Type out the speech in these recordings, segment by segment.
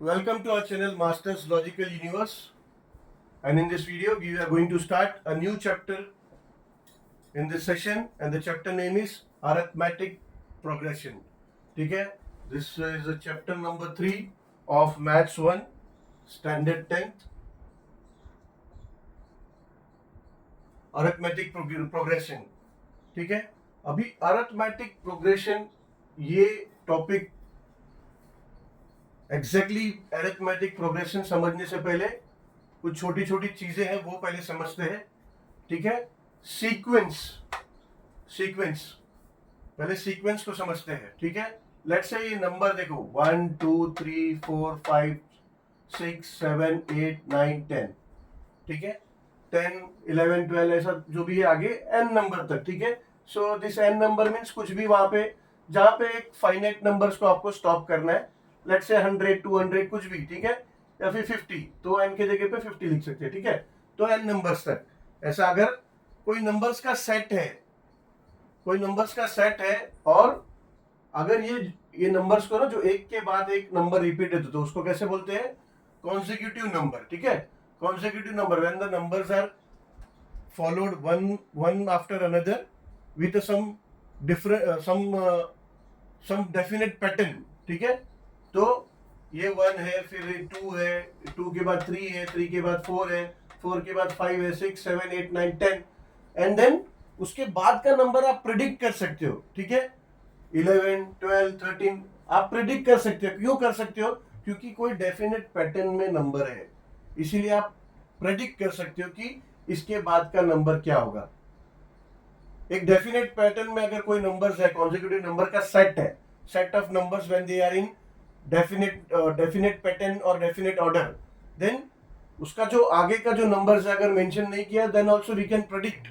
Welcome to our channel Masters Logical Universe, and in this video we are going to start a new chapter in this session, and the chapter name is Arithmetic Progression. ठीक है, this is a chapter number 3 of Maths 1 Standard 10th, Arithmetic Progression. ठीक है, अभी Arithmetic Progression ये topic exactly arithmetic progression समझने से पहले कुछ छोटी छोटी चीजें हैं वो पहले समझते हैं. ठीक है, सीक्वेंस सीक्वेंस पहले सीक्वेंस को समझते हैं. ठीक है, लेट्स से ये नंबर देखो 1 2 3 4 5 6 7 8 9 10. ठीक है, 10 11 12 ऐसा जो भी है आगे n नंबर तक. ठीक है, so this n number means कुछ भी वहां पे जहां पे एक फाइनाइट नंबर्स को आपको स्टॉप करना है. लेट्स से 100 200 कुछ भी. ठीक है, या फिर 50, तो n के जगह पे 50 लिख सकते हैं. ठीक है, तो n नंबर्स तक. ऐसा अगर कोई नंबर्स का सेट है, कोई नंबर्स का सेट है, और अगर ये नंबर्स को ना जो एक के बाद एक नंबर रिपीट है तो उसको कैसे बोलते हैं? Consecutive number. ठीक है, consecutive number when the numbers are followed one after another with some different some definite pattern. ठीक है, तो ये 1 है, फिर 2 है, 2 के बाद 3 है, 3 के बाद 4 है, 4 के बाद 5 है, 6 7 8 9 10, एंड देन उसके बाद का नंबर आप प्रिडिक्ट कर सकते हो. ठीक है, 11 12 13 आप प्रिडिक्ट कर सकते हो. क्यों कर सकते हो? क्योंकि कोई डेफिनेट पैटर्न में नंबर है, इसीलिए आप प्रिडिक्ट कर सकते हो कि इसके बाद का नंबर क्या होगा. एक डेफिनेट पैटर्न में अगर कोई नंबर्स है, कॉन्सेक्यूटिव नंबर का सेट है, set of numbers when they are in definite pattern और डेफिनेट ऑर्डर, देन उसका जो आगे का जो नंबर्स है अगर मेंशन नहीं किया, then also we can predict.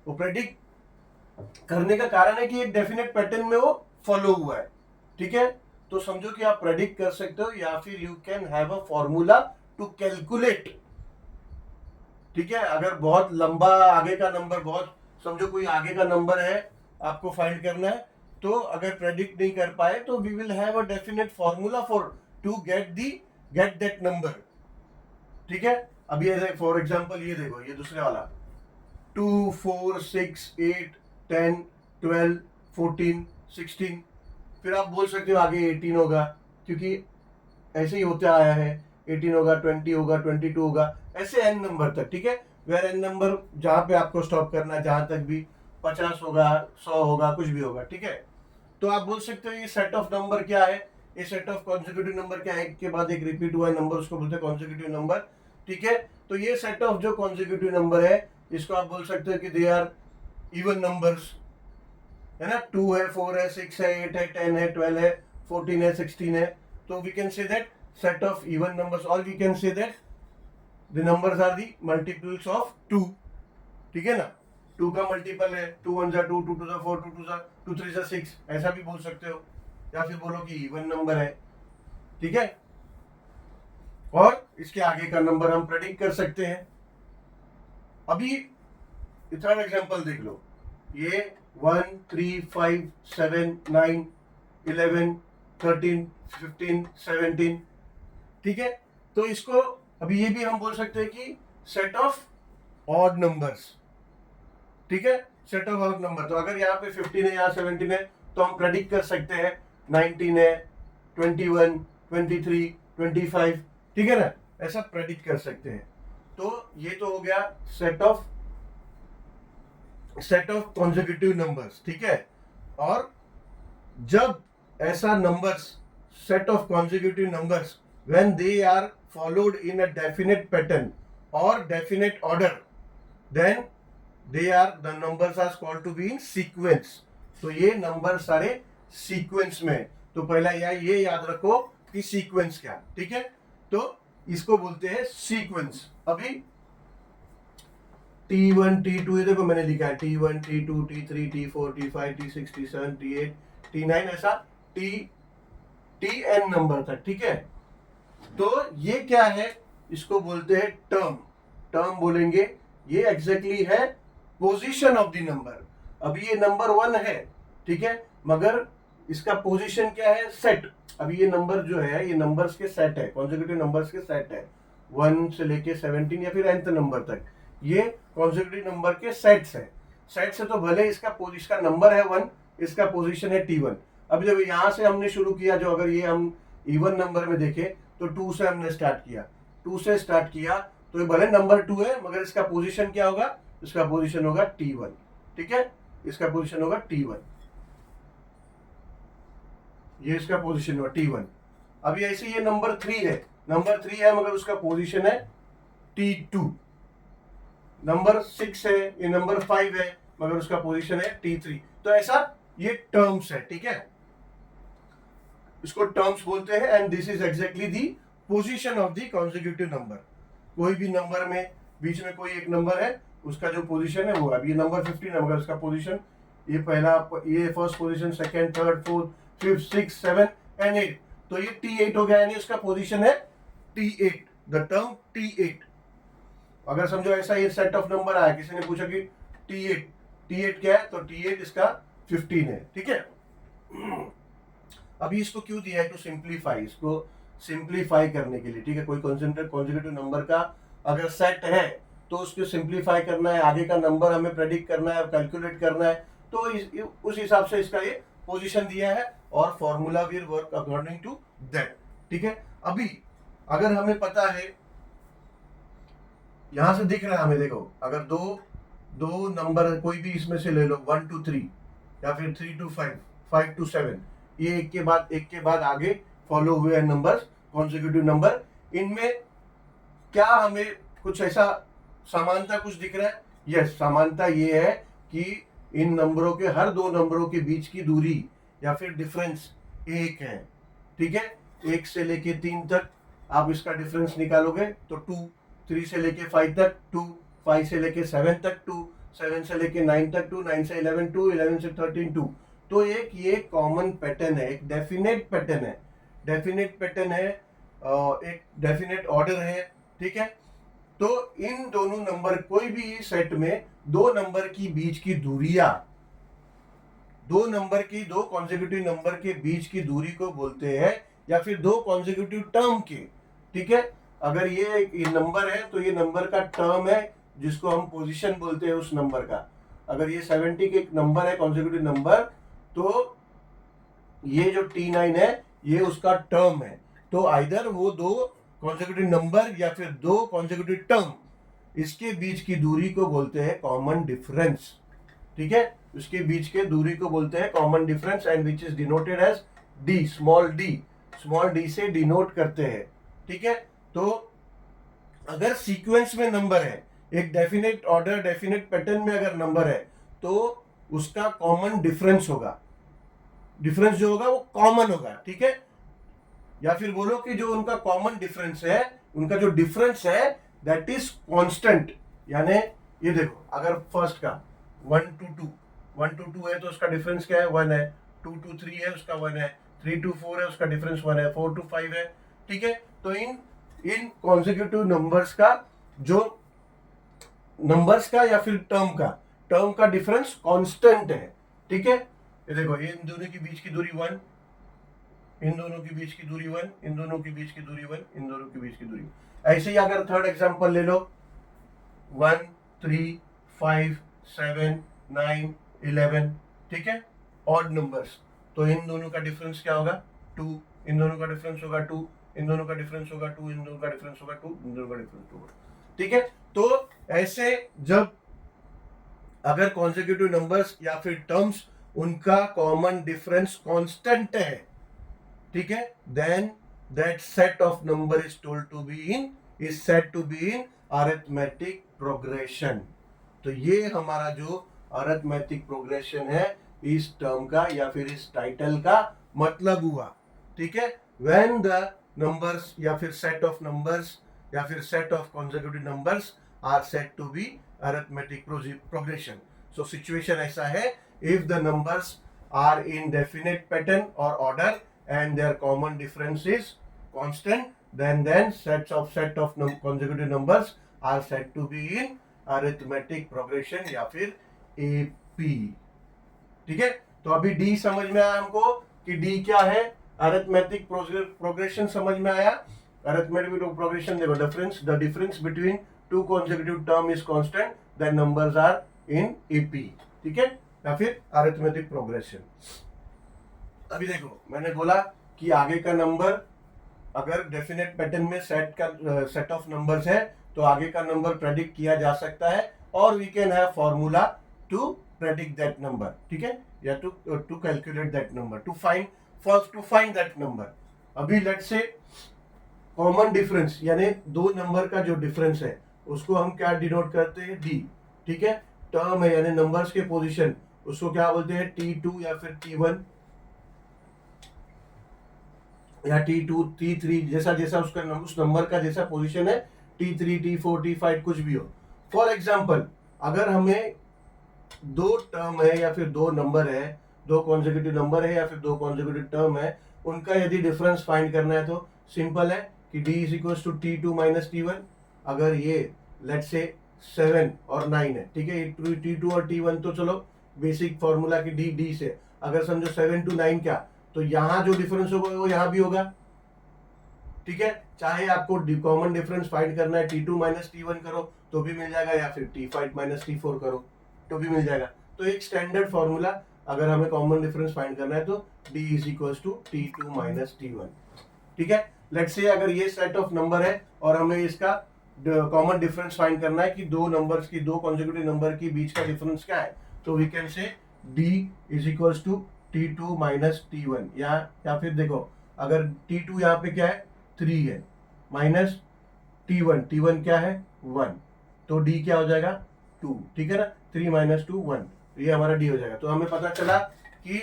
वो प्रेडिक्ट करने का कारण है कि एक डेफिनेट पैटर्न में वो फॉलो हुआ है. ठीक है, तो समझो कि आप प्रेडिक्ट कर सकते हो, या फिर you can have a formula to calculate. ठीक है, अगर बहुत लंबा आगे का नंबर, बहुत समझो कोई आगे का नंबर है आपको फाइंड करना है, तो अगर प्रेडिक्ट नहीं कर पाए तो we will have a definite formula for to get that number. ठीक है, अब ये फॉर एग्जांपल ये देखो, ये दूसरे वाला 2 4 6 8 10 12 14 16, फिर आप बोल सकते हो आगे 18 होगा, क्योंकि ऐसे ही होता आया है. 18 होगा, 20 होगा, 22 होगा, ऐसे n नंबर तक. ठीक है, वेर n नंबर जहां पे आपको स्टॉप करना है, जहां तक भी 50 होगा, 100 होगा, कुछ भी होगा. ठीक है, तो आप बोल सकते हो ये सेट ऑफ नंबर क्या है, ये सेट ऑफ कॉन्सेक्यूटिव नंबर क्या है, एक के बाद एक रिपीट हुआ नंबर, उसको बोलते हैं कॉन्सेक्यूटिव नंबर. ठीक है, तो ये सेट ऑफ जो कॉन्सेक्यूटिव नंबर है, इसको आप बोल सकते हो कि दे आर इवन नंबर्स, है ना. 2 है, 4 है, 6 है, 8 है, 10 है, 12 है, 14 है, 16 है. तो we can say that set of even numbers, और we can say that the numbers are the multiples of 2. ठीक है ना, 2 का मल्टीपल है 2 1 जा 2, 2 2 जा 4, 2 2 जा 2 3 जा 6, ऐसा भी बोल सकते हो, या फिर बोलो कि इवन नंबर है. ठीक है, और इसके आगे का नंबर हम प्रेडिक्ट कर सकते हैं. अभी थर्ड एग्जांपल देख लो, ये 1 3 5 7 9 11 13 15 17. ठीक है, तो इसको अभी ये भी हम बोल सकते हैं कि सेट ऑफ ऑड नंबर्स. ठीक है, सेट ऑफ ऑड नंबर. तो अगर यहाँ पे 15 है, यहाँ 17 है, तो हम प्रेडिक्ट कर सकते हैं 19 है, 21 23 25. ठीक है ना, ऐसा प्रेडिक्ट कर सकते हैं. तो ये तो हो गया सेट ऑफ कॉन्सेक्यूटिव नंबर्स. ठीक है, और जब ऐसा numbers, set of consecutive numbers when they are followed in a definite pattern और definite order, then they are the numbers are called to be in sequence. तो ये नंबर सारे sequence में. तो पहला ये याद रखो कि सीक्वेंस क्या. ठीक है, तो इसको बोलते हैं सीक्वेंस. अभी T1 T2 ये देखो मैंने लिखा है T1 T2 T3 T4 T5 T6 T7 T8 T9, ऐसा Tn नंबर तक. ठीक है, तो ये क्या है, इसको बोलते हैं टर्म. टर्म बोलेंगे, ये एग्जैक्टली है पोजीशन ऑफ द नंबर. अभी ये नंबर 1 है. ठीक है, मगर इसका पोजीशन क्या है, सेट। अभी ये नंबर जो है ये नंबर्स के सेट है, कॉन्सेक्यूटिव नंबर्स के सेट है, 1 से लेके 17 या फिर nth नंबर तक, ये कॉन्सेक्यूटिव नंबर के सेट्स है। सेट से तो भले इसका नंबर है 1, इसका पोजीशन है T1। अभी जब यहां से हमने शुरू किया, जो अगर ये हम इवन नंबर में देखें तो 2 से हमने स्टार्ट किया, 2 से स्टार्ट किया, तो ये भले नंबर 2 है मगर इसका पोजीशन क्या होगा, इसका पोजीशन होगा T1। ठीक है, इसका पोजीशन होगा T1, ये इसका पोजीशन होगा T1। अभी ऐसे ये नंबर 3 है, नंबर 3 है मगर उसका पोजीशन है T2। नंबर 6 है, ये नंबर 5 है मगर उसका पोजीशन है T3। तो ऐसा ये टर्म्स है, ठीक है, इसको टर्म्स बोलते हैं। And this is exactly the position of the consecutive number. कोई भी नंबर में बीच में कोई एक नंबर है, उसका जो पोजीशन है वो, अभी ये नंबर 15 है मगर उसका पोजीशन, ये पहला, ये first position, second, third, fourth, fifth, 6, 7 and 8, तो ये T8 हो गया, यानी उसका पोजीशन है T8, द टर्म T8। अगर समझो ऐसा ये सेट ऑफ नंबर आया, किसी ने पूछा कि T8 क्या है, तो T8 इसका 15 है, ठीक है। अभी इसको क्यों दिया है, टू सिंप्लीफाई, इसको सिंप्लीफाई करने के लिए, ठीक है। कोई कॉन्सेक्यूटिव नंबर का अगर सेट है तो उसको सिंप्लीफाई करना है, आगे का नंबर हमें प्रेडिक्ट करना है, कैलकुलेट करना है, तो उस हिसाब से इसका ये पोजीशन दिया है और formula will work according to that, ठीक है। अभी अगर हमें पता है, यहां से दिख रहा है हमें, देखो अगर दो नंबर कोई भी इसमें से ले लो, 1 to 3 या फिर 3 to 5, 5 to 7, ये एक के बाद आगे फॉलो हुए हैं नंबर्स, कॉन्सेक्यूटिव नंबर, इनमें क्या हमें कुछ ऐसा समानता कुछ दिख रहा है? यस, समानता ये है कि इन नंबरों के, हर दो नंबरों के बीच की दूरी या फिर डिफरेंस 1 है, ठीक है। 1 से लेके 3 तक आप इसका डिफरेंस निकालोगे तो 2, 3 से लेके 5 तक 2, 5 से लेके 7 तक 2, 7 से लेके 9 तक 2, 9 से 11 2, 11 से 13 2। तो एक ये कॉमन पैटर्न है, एक डेफिनेट पैटर्न है, एक डेफिनेट ऑर्डर है, ठीक है। तो इन दोनों नंबर, कोई भी सेट में दो नंबर की बीच की दूरियां, दो कॉन्सेक्यूटिव नंबर के बीच की दूरी को बोलते हैं, या फिर दो कॉन्सेक्यूटिव टर्म के, ठीक है। अगर ये नंबर है तो ये नंबर का टर्म है जिसको हम पोजीशन बोलते हैं उस नंबर का। अगर ये 70 के एक नंबर है, कॉन्सेक्यूटिव नंबर, तो ये जो T9 है ये उसका टर्म है। तो आइदर वो दो कॉन्सेक्यूटिव नंबर या फिर दो कॉन्सेक्यूटिव टर्म, इसके बीच की दूरी को बोलते हैं कॉमन डिफरेंस, ठीक है। उसके बीच के दूरी को बोलते हैं common difference, and which is denoted as D, small D से डिनोट करते हैं, ठीक है। तो अगर सीक्वेंस में नंबर है, एक डेफिनेट ऑर्डर, डेफिनेट पैटर्न में अगर नंबर है, तो उसका कॉमन डिफरेंस होगा, डिफरेंस जो होगा वो कॉमन होगा, ठीक है। या फिर बोलो कि जो उनका कॉमन डिफरेंस है, उनका जो डिफरेंस है दैट इज कांस्टेंट। यानी ये देखो, अगर फर्स्ट का 1 to 2 है तो उसका डिफरेंस क्या है, 1 है। 2 to 3 है, उसका 1 है। 3 to 4 है, उसका डिफरेंस 1 है। 4 to 5 है, ठीक है। तो इन कॉन्सेक्यूटिव नंबर्स का, जो नंबर्स का या फिर टर्म का डिफरेंस कांस्टेंट है, ठीक है। ये देखो, ये इन दोनों के बीच की दूरी 1, इन दोनों के बीच की दूरी 1, इन दोनों के बीच की दूरी 1, इन दोनों के बीच की दूरी। ऐसे ही अगर थर्ड एग्जांपल ले लो, 1 3 5 7 9 11, ठीक है, ऑड नंबर्स, तो इन दोनों का डिफरेंस क्या होगा, 2, इन दोनों का डिफरेंस होगा 2, इन दोनों का डिफरेंस होगा 2, इन दोनों का डिफरेंस होगा 2, इन दोनों का डिफरेंस होगा, ठीक है। तो ऐसे जब अगर कॉन्सेक्यूटिव नंबर्स या फिर टर्म्स, उनका कॉमन डिफरेंस कांस्टेंट है, ठीक है, then that set of number is said to be in arithmetic progression. तो ये हमारा जो अरिथमेटिक प्रोग्रेशन है इस टर्म का या फिर इस टाइटल का मतलब हुआ, ठीक है। व्हेन द नंबर्स या फिर सेट ऑफ नंबर्स या फिर set of consecutive numbers are said to be arithmetic progression. So situation ऐसा है, if the numbers are in definite pattern और order and their common difference is constant, then set of consecutive numbers are said to be in arithmetic progression या फिर AP, ठीक है। तो अभी D समझ में आया हमको, कि डी क्या है, अरिथमेटिक प्रोग्रेशन समझ में आया। अरिथमेटिक प्रोग्रेशन देखो, the difference between two consecutive term is constant, the numbers are in AP, ठीक है, या फिर अरिथमेटिक प्रोग्रेशन। अभी देखो मैंने बोला कि आगे का नंबर अगर डेफिनेट पैटर्न में सेट ऑफ नंबर्स है तो आगे का नंबर प्रेडिक्ट किया जा सकता है, और we can have formula to predict that number, ठीक है, या to calculate that number, to find that number. अभी लेट्स से कॉमन डिफरेंस यानी दो नंबर का जो डिफरेंस है उसको हम क्या डिनोट करते हैं, डी, ठीक है। टर्म है यानी नंबर्स के पोजीशन, उसको क्या बोलते हैं, T2 या फिर T1 या T2 T3, जैसा जैसा उसका उस नंबर का जैसा पोजीशन है, T3 T4 T5 कुछ भी हो। फॉर एग्जांपल अगर हमें दो टर्म है या फिर दो नंबर है, दो कॉन्सेक्यूटिव नंबर है या फिर दो कॉन्सेक्यूटिव टर्म है, उनका यदि डिफरेंस फाइंड करना है तो सिंपल है कि D is equal to T2 minus T1। अगर ये लेट्स से 7 और 9 है, ठीक है, T2 और T1 तो चलो बेसिक फॉर्मूला की D से, अगर समझो 7 to 9 क्या, तो यहाँ जो डिफरेंस होगा वो यहाँ भी होगा, ठीक है। चाहे आपको कॉमन डिफरेंस फाइंड करना है T2 माइनस T1 करो तो भी मिल जाएगा, या फिर T5 माइनस T4 करो तो भी मिल जाएगा। तो एक स्टैंडर्ड फॉर्मूला अगर हमें कॉमन डिफरेंस फाइंड करना है तो D is equal to T2 minus T1, ठीक है। लेट्स से अगर ये सेट ऑफ नंबर है और हमें इसका कॉमन डिफरेंस फाइंड करना है कि दो नंबर्स की, दो कॉन्सेक्यूटिव नंबर के बीच का डिफरेंस क्या है, तो we can say D is equal to T2 minus T1, या फिर देखो अगर T2 यहाँ पे क्या है 3 है, माइनस T1 क्या है 1, तो D क्या हो जाएगा 2, ठीक है ना, 3 माइनस 2 1, ये हमारा D हो जाएगा। तो हमें पता चला कि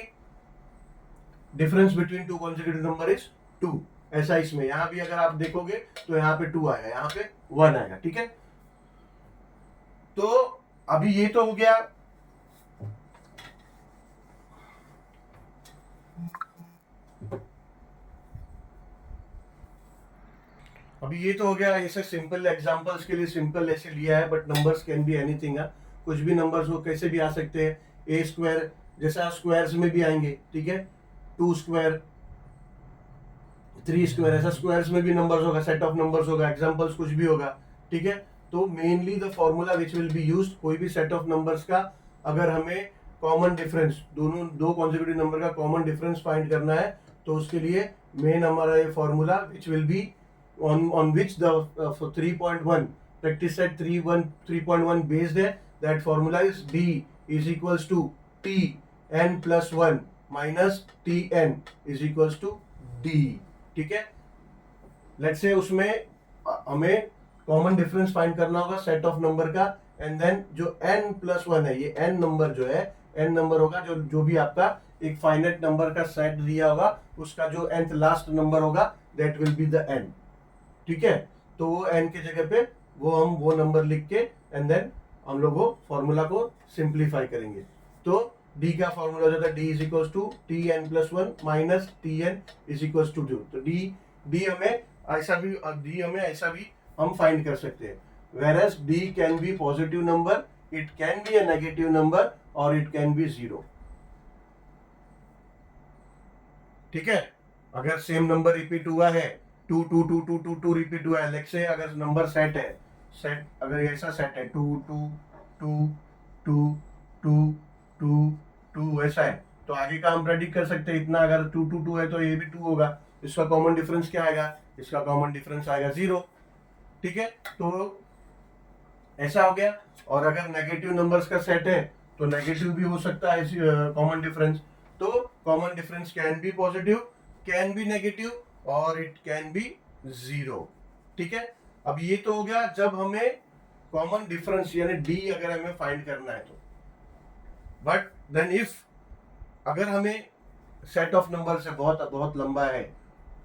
difference between two consecutive number is 2। ऐसा इसमें यहाँ भी अगर आप देखोगे तो यहाँ पे 2 आएगा, यहाँ पे 1 आएगा, ठीक है। तो अभी ये तो हो गया ऐसे सिंपल एग्जांपल्स के लिए सिंपल ऐसे लिया है, but numbers can be anything, कुछ भी नंबर्स वो कैसे भी आ सकते हैं। ए स्क्वायर जैसा स्क्वायर्स में भी आएंगे, ठीक है, 2 स्क्वायर 3 स्क्वायर, ऐसा स्क्वायर्स में भी नंबर्स होगा, सेट ऑफ नंबर्स होगा, एग्जांपल्स कुछ भी होगा, ठीक है। तो mainly the formula which will be used, कोई भी सेट ऑफ नंबर्स का अगर हमें कॉमन डिफरेंस, दो कॉन्सेक्यूटिव नंबर का कॉमन डिफरेंस फाइंड करना है तो उसके लिए मेन हमारा ये formula which will be on which the 3.1 practice set 3.1 based है, that formula is D is equals to Tn plus 1 minus Tn is equals to D, ठीक है। लेट्स से उसमें हमें कॉमन डिफरेंस फाइंड करना होगा set of number का, and then जो n plus 1 है, ये n नंबर जो है, n नंबर होगा जो भी आपका एक फाइनाइट नंबर का सेट दिया होगा, उसका जो nth लास्ट नंबर होगा that will be the n, ठीक है। तो वो n के जगह पे वो नंबर लिख के एंड देन हम लोग वो फॉर्मूला को सिंप्लीफाई करेंगे। तो d का फॉर्मूला हो जाता है d is equal to Tn plus 1 minus Tn is equal to 2। तो d हमें ऐसा भी हम फाइंड कर सकते हैं। whereas d can be positive number, it can be a negative number, और इट कैन बी 0, ठीक है। अगर सेम नंबर रिपीट हुआ है 2 2 2 2 2 2 रिपीट हुआ है, लेट्स से अगर नंबर सेट है, अगर ऐसा सेट है 2 2 2 2 2 2 2 ऐसा है, तो आगे का हम प्रेडिक्ट कर सकते हैं इतना। अगर 2 2 2 है तो ये भी 2 होगा, इसका कॉमन डिफरेंस क्या आएगा, इसका कॉमन डिफरेंस आएगा 0, ठीक है। तो ऐसा हो गया। और अगर नेगेटिव नंबर्स का सेट है तो नेगेटिव भी हो सकता है कॉमन डिफरेंस। तो common difference can be positive, can be negative, और इट कैन बी 0, ठीक है। अब ये तो हो गया जब हमें कॉमन डिफरेंस यानी डी अगर हमें फाइंड करना है तो। बट देन इफ अगर हमें सेट ऑफ नंबर से बहुत बहुत लंबा है,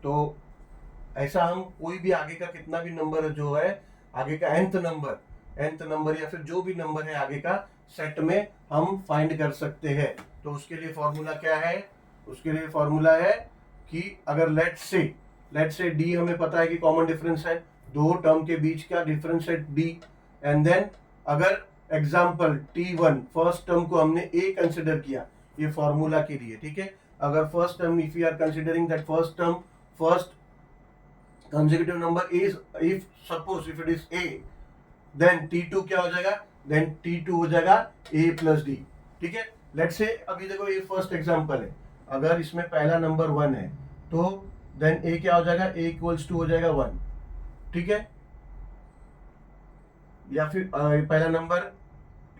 तो ऐसा हम कोई भी आगे का कितना भी नंबर जो है, आगे का nth नंबर या फिर जो भी नंबर है आगे का सेट में हम फाइंड कर सकते हैं। तो उसके लिए फॉर्मूला क्या है, उसके लिए फॉर्मूला है कि अगर लेट्स से डी हमें पता है कि कॉमन डिफरेंस है, दो टर्म के बीच का डिफरेंस है डी, एंड देन अगर एग्जाम्पल T1 फर्स्ट टर्म को हमने ए कंसिडर किया, ये फॉर्मूला के लिए, ठीक है। अगर first term, if you are considering that first term, first consecutive number is, if suppose if it is a, then t2 क्या हो जाएगा, then t2 हो जाएगा a plus d, ठीक है। लेट्स से अभी देखो ये फर्स्ट एग्जांपल है, अगर इसमें पहला नंबर 1 है तो देन a क्या हो जाएगा, a इक्वल्स टू हो जाएगा 1, ठीक है। या फिर पहला नंबर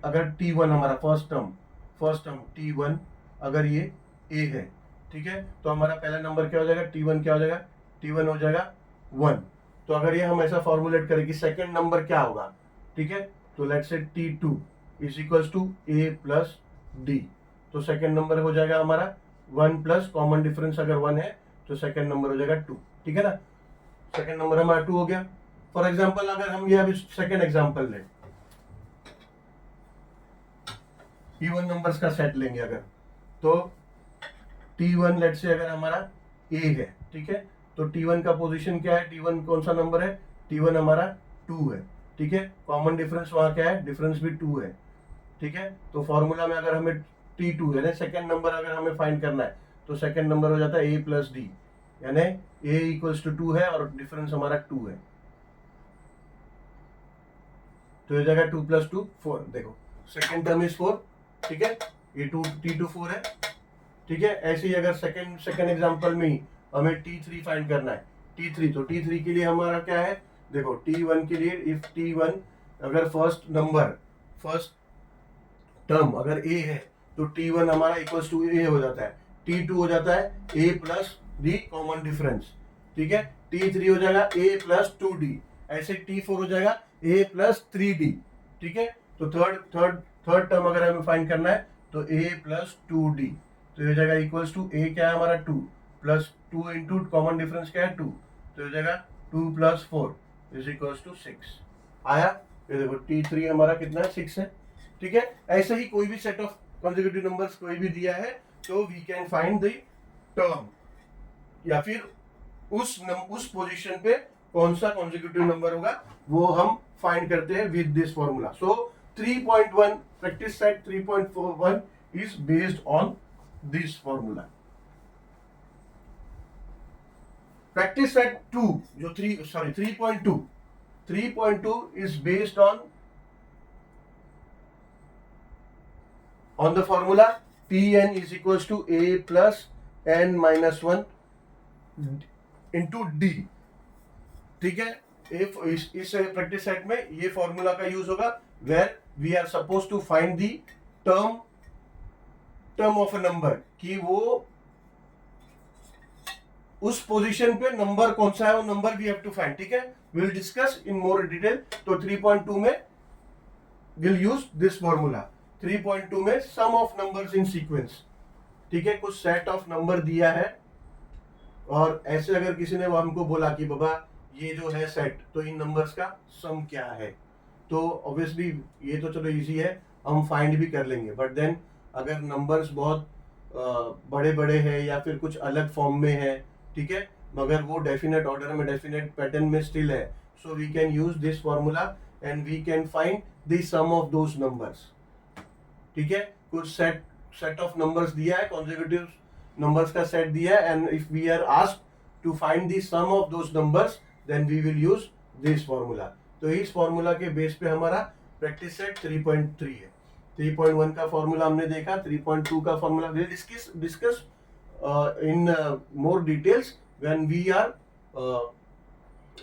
अगर t1 हमारा फर्स्ट टर्म t1 अगर ये a है, ठीक है, तो हमारा पहला नंबर क्या हो जाएगा, t1 क्या हो जाएगा, t1 हो जाएगा 1। तो अगर ये हम ऐसा फॉर्मुलेट करें कि सेकंड नंबर क्या होगा, ठीक है, तो let's say t2 is equals to a plus d, तो सेकंड नंबर हो जाएगा हमारा 1 प्लस कॉमन डिफरेंस अगर 1 है तो सेकंड नंबर हो जाएगा 2, ठीक है ना। सेकंड नंबर हमारा 2 हो गया। फॉर एग्जांपल अगर हम ये अभी सेकंड एग्जांपल लें, इवन नंबर्स का सेट लेंगे अगर, तो t1 लेट्स से अगर हमारा a है, ठीक है, तो t1 का पोजीशन क्या है, t1 कौन सा नंबर है, t1 हमारा 2 है, ठीक है। कॉमन डिफरेंस वहां क्या है, डिफरेंस भी 2 है, ठीक है। तो फॉर्मूला में अगर हमें t2 यानी सेकंड नंबर अगर हमें फाइंड करना है तो सेकंड नंबर हो जाता है a प्लस डी, यानी a इक्वल्स टू 2 है और डिफरेंस हमारा 2 है, तो ये जाएगा 2 प्लस 2 4। देखो सेकंड टर्म इज 4, ठीक है, ये t2 4 है, ठीक है। ऐसे ही अगर सेकंड एग्जांपल में ही हमें t3 फाइंड करना है, t3, तो t3 के लिए हमारा क्या है, देखो t1 के लिए इफ t1 अगर फर्स्ट टर्म अगर a है तो t1 हमारा इक्वल्स टू a हो जाता है, t2 हो जाता है a plus D common difference, ठीक है, t3 हो जाएगा a प्लस 2d, ऐसे t4 हो जाएगा a प्लस 3d, ठीक है। तो थर्ड टर्म अगर हमें फाइंड करना है तो a प्लस 2d, तो ये जाएगा इक्वल्स टू a क्या है हमारा 2 प्लस 2 इंटू कॉमन डिफरेंस क्या है 2, तो ये जाएगा 2 प्लस 4 इज इक्वल्स टू 6 आया। ये देखो t3 हमारा कितना है, 6 है, ठीक है। ऐसे ही कोई भी सेट ऑफ कॉन्सेक्यूटिव नंबर्स कोई भी दिया है तो we can find the term, या फिर उस पोजीशन पे कौन सा कॉन्सेक्यूटिव नंबर होगा वो हम फाइंड करते हैं with this formula. So 3.1 practice set 3.41 is based on this formula. Practice set 2 जो 3.2 is based on the formula Pn is equals to a plus n minus 1 into d, ठीक है। इस practice set में ये formula का use होगा where we are suppose to find the term of a number, कि वो उस पोजीशन पे नंबर कौन सा है, वो number we have to find, ठीक है। We will discuss in more detail. तो 3.2 में विल यूज दिस फॉर्मूला। 3.2 में sum of numbers in sequence, ठीक है, कुछ सेट ऑफ नंबर दिया है और ऐसे अगर किसी ने हमको बोला कि बाबा ये जो है सेट, तो इन नंबर्स का सम क्या है, तो ऑब्वियसली ये तो चलो इजी है, हम फाइंड भी कर लेंगे। बट देन अगर नंबर्स बहुत बड़े बड़े हैं या फिर कुछ अलग फॉर्म में है, ठीक है, मगर वो डेफिनेट ऑर्डर में, डेफिनेट पैटर्न में स्टिल है, so we can use this formula and we can find the sum of those numbers, ठीक है। कुछ सेट ऑफ नंबर्स दिया है, कॉन्सेक्यूटिव नंबर्स का सेट दिया है, and if we are asked to find the sum of those numbers then we will use this formula. तो इस फॉर्मूला के बेस पे हमारा प्रैक्टिस सेट 3.3 है। 3.1 का फॉर्मूला हमने देखा, 3.2 का formula will discuss in more details when we are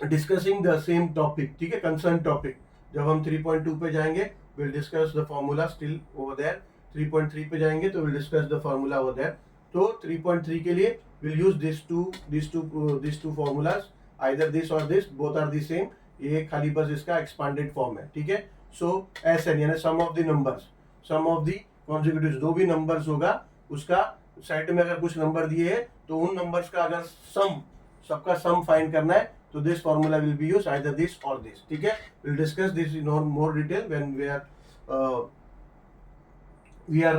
discussing the same topic, ठीक है, concerned topic। जब हम 3.2 पे जाएंगे we'll discuss the formula still over there। 3.3 पे जाएंगे तो we'll discuss the formula over there। तो 3.3 के लिए we'll use these two formulas, either this or this, both are the same। ये खाली बस इसका expanded form है, ठीक है। so SN यानी sum of the numbers, sum of the consecutives, जो भी numbers होगा उसका सेट में अगर कुछ नंबर दिए हैं तो उन नंबर्स का अगर सबका सम फाइंड करना है तो this formula will be use either this और दिस, ठीक है। Will discuss this in more detail when we are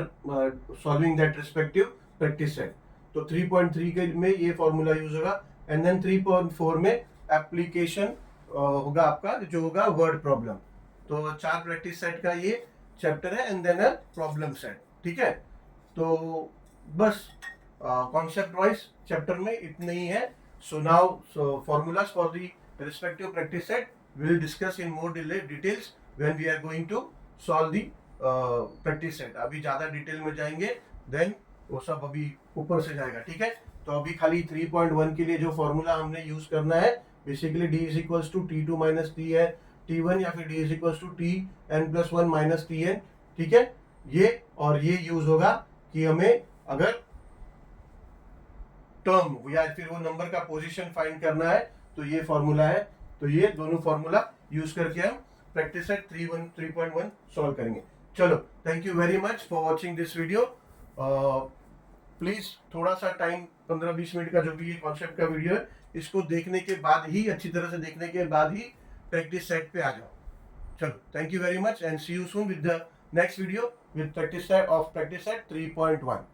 solving that respective practice set. तो 3.3 के में ये फॉर्मूला यूज होगा, एंड देन 3.4 में एप्लीकेशन होगा आपका जो होगा वर्ड प्रॉब्लम। तो 4 प्रैक्टिस सेट का ये चैप्टर है and then a problem set, ठीक है। तो बस कॉन्सेप्ट वाइज चैप्टर में इतने ही है. So now formulas for the respective practice set we will discuss in more details when we are going to solve the practice set. अभी ज़्यादा detail में जाएंगे, देन वो सब अभी ऊपर से जाएगा. ठीक है, तो अभी खाली 3.1 के लिए जो फॉर्मूला हमने यूज करना है, basically d is equals to T2 minus T है T1, या फिर d is equals to Tn+1 minus Tn. ठीक है, ये और ये यूज होगा कि हमें अगर टर्म या फिर वो नंबर का पोजीशन फाइंड करना है तो ये फॉर्मूला है. तो ये दोनों फॉर्मूला यूज करके हम प्रैक्टिस सेट 3.1 सॉल्व करेंगे. चलो, thank you very much for watching this video. Please थोड़ा सा टाइम, 15-20 मिनट का जो भी ये कॉन्सेप्ट का वीडियो है, इसको देखने के बाद ही, अच्छी तरह से देखने के बाद ही प्रैक्टिस सेट पे आ जाओ. चलो, thank you very much and see you soon with the next video with practice set 3.1.